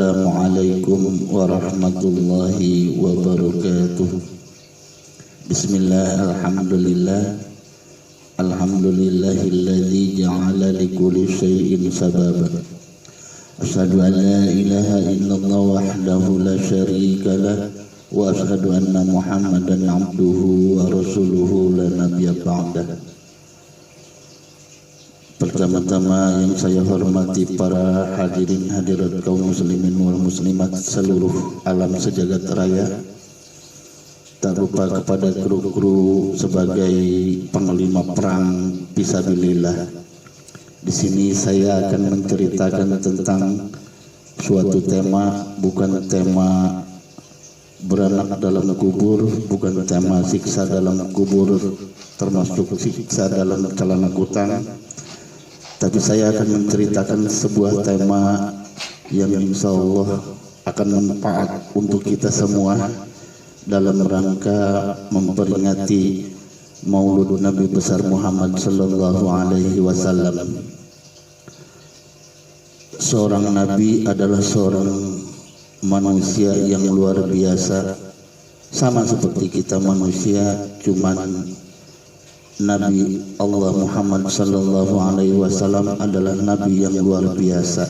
Assalamualaikum warahmatullahi wabarakatuh. Bismillah, alhamdulillah. Alhamdulillahilladzi ja'ala likulli syai'in sababa. Asyhadu an la ilaha illallah wahdahu la syarika lah wa asyhadu anna Muhammadan abduhu wa rasuluhu la nabiyya ba'dah. Pertama-tama yang saya hormati para hadirin hadirat kaum muslimin wal muslimat seluruh alam sejagat raya, tak lupa kepada kru-kru sebagai panglima perang fisabilillah. Di sini saya akan menceritakan tentang suatu tema, bukan tema beranak dalam kubur, bukan tema siksa dalam kubur termasuk siksa dalam celana kutang. Tapi saya akan menceritakan sebuah tema yang insya Allah akan bermanfaat untuk kita semua dalam rangka memperingati Maulud Nabi besar Muhammad Sallallahu Alaihi Wasallam. Seorang Nabi adalah seorang manusia yang luar biasa, sama seperti kita manusia, cuman Nabi Allah Muhammad Sallallahu Alaihi Wasallam adalah Nabi yang luar biasa.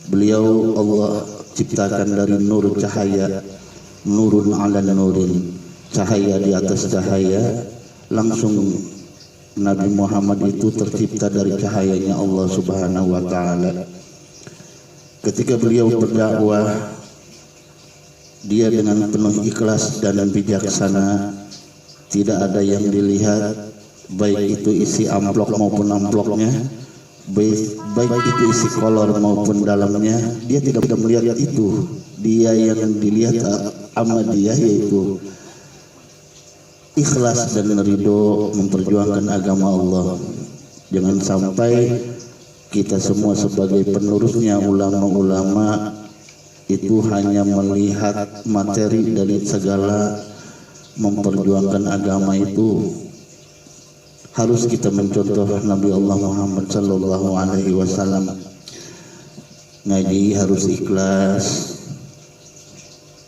Beliau Allah ciptakan dari nur cahaya, nurun ala nurin, cahaya di atas cahaya. Langsung Nabi Muhammad itu tercipta dari cahayanya Allah Subhanahu Wa Taala. Ketika beliau berdakwah, dia dengan penuh ikhlas dan bijaksana. Tidak ada yang dilihat, baik itu isi amplop maupun amplopnya, baik itu isi kolor maupun dalamnya. Dia tidak melihat itu. Dia yang dilihat sama dia yaitu ikhlas dan ridho memperjuangkan agama Allah. Jangan sampai kita semua sebagai penerusnya ulama-ulama itu hanya melihat materi dari segala. Memperjuangkan agama itu harus kita mencontoh Nabi Allah Muhammad Sallallahu Alaihi Wasallam. Ngaji harus ikhlas,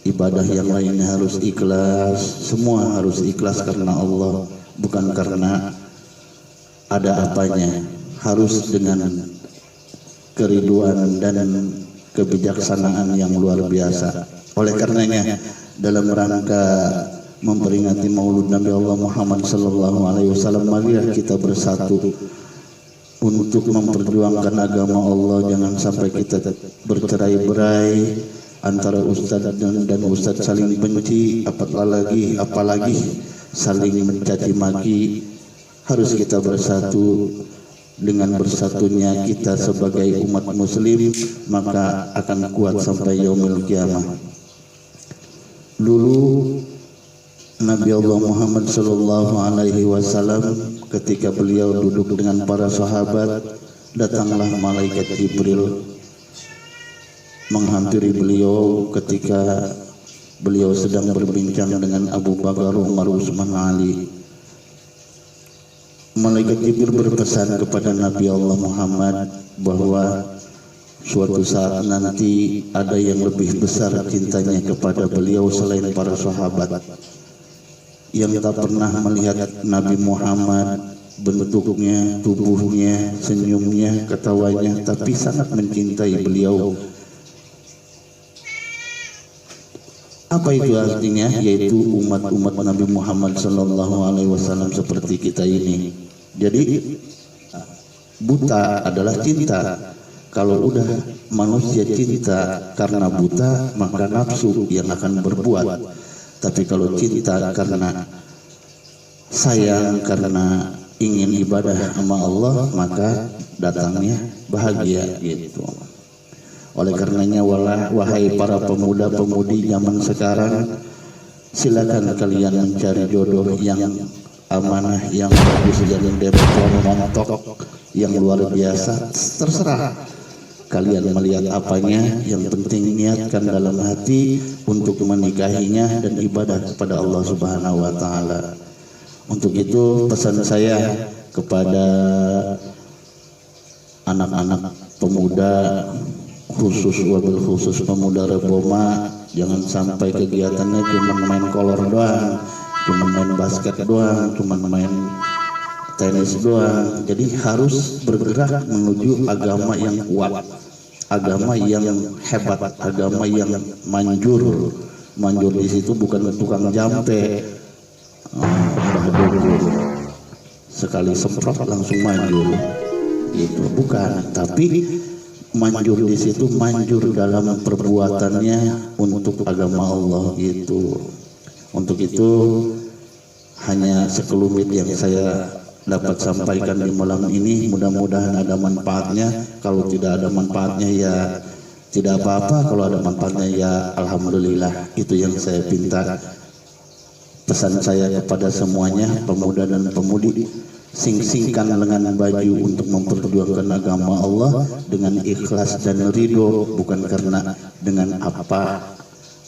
ibadah yang lainnya harus ikhlas, semua harus ikhlas karena Allah, bukan karena ada apanya. Harus dengan keriduan dan kebijaksanaan yang luar biasa. Oleh karenanya dalam rangka memperingati Maulud Nabi Allah Muhammad Sallallahu Alaihi Wasallam, marilah kita bersatu untuk memperjuangkan agama Allah. Jangan sampai kita bercerai-berai antara ustadz dan ustadz saling benci, apalagi saling mencaci maki. Harus kita bersatu. Dengan bersatunya kita sebagai umat muslim, maka akan kuat sampai yaumil kiamah. Dulu Nabi Allah Muhammad Sallallahu Alaihi Wasallam ketika beliau duduk dengan para sahabat, datanglah malaikat Jibril menghampiri beliau ketika beliau sedang berbincang dengan Abu Bakar, Umar, Utsman, Ali. Malaikat Jibril berpesan kepada Nabi Allah Muhammad bahwa suatu saat nanti ada yang lebih besar cintanya kepada beliau selain para sahabat, yang tak pernah melihat Nabi Muhammad, bentuknya, tubuhnya, senyumnya, ketawanya, tapi sangat mencintai beliau. Apa itu artinya? Yaitu umat-umat Nabi Muhammad Sallallahu Alaihi Wasallam seperti kita ini. Jadi buta adalah cinta. Kalau udah manusia cinta karena buta, maka nafsu yang akan berbuat. Tapi kalau cinta karena sayang, karena ingin ibadah sama Allah, maka datangnya bahagia gitu. Oleh karenanya wahai para pemuda-pemudi zaman sekarang, silakan kalian mencari jodoh yang amanah, yang bagus, yang montok, yang luar biasa. Terserah kalian melihat apanya, yang penting niatkan dalam hati untuk menikahinya dan ibadah kepada Allah Subhanahu Wa Taala. Untuk itu pesan saya kepada anak-anak pemuda khusus wabil khusus pemuda Reboma, jangan sampai kegiatannya cuma main kolor doang, cuma main basket doang, cuma main tenis doang. Jadi harus bergerak menuju agama yang kuat, agama yang hebat, agama yang manjur. Manjur di situ bukan tukang jampe, sekali semprot langsung manjur, gitu bukan. Tapi manjur di situ manjur dalam perbuatannya untuk agama Allah gitu. Untuk itu hanya sekelumit yang saya dapat sampaikan di malam ini. Mudah-mudahan ada manfaatnya. Kalau tidak ada manfaatnya ya tidak apa-apa. Kalau ada manfaatnya ya alhamdulillah. Itu yang saya pinta. Pesan saya kepada semuanya, pemuda dan pemudi, sing-singkan lengan baju untuk memperjuangkan agama Allah dengan ikhlas dan ridho, bukan karena dengan apa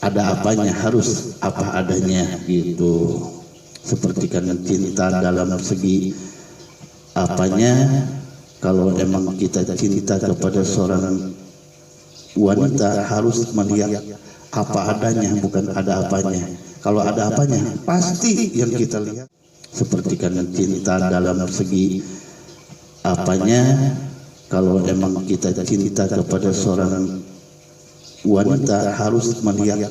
ada apanya, harus apa adanya gitu. Seperti kan cinta dalam segi apanya, kalau emang kita cinta kepada seorang wanita harus melihat apa adanya, bukan ada apanya. Kalau ada apanya pasti yang kita lihat. Seperti kan cinta dalam segi apanya, kalau emang kita cinta kepada seorang wanita harus melihat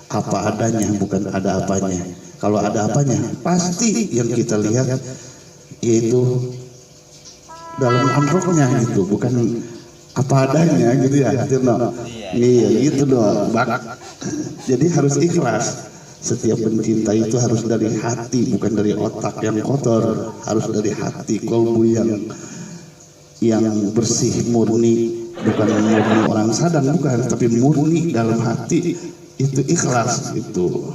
apa adanya, bukan ada apanya. Kalau ada apanya pasti yang kita lihat yaitu dalam amroknya gitu, bukan apa adanya gitu ya, gitu no. Iya gitu dong. Jadi harus ikhlas. Setiap mencinta itu harus dari hati, bukan dari otak yang kotor. Harus dari hati, kolbu yang bersih, murni, bukan murni orang sadang, bukan, tapi murni dalam hati, itu ikhlas itu.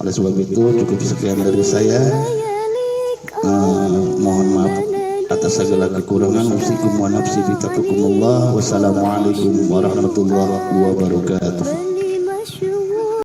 Oleh sebab itu cukup sekian dari saya. Mohon maaf atas segala kekurangan. Usikum wa nafsi bi taqwakumullah. Wassalamualaikum warahmatullahi wabarakatuh.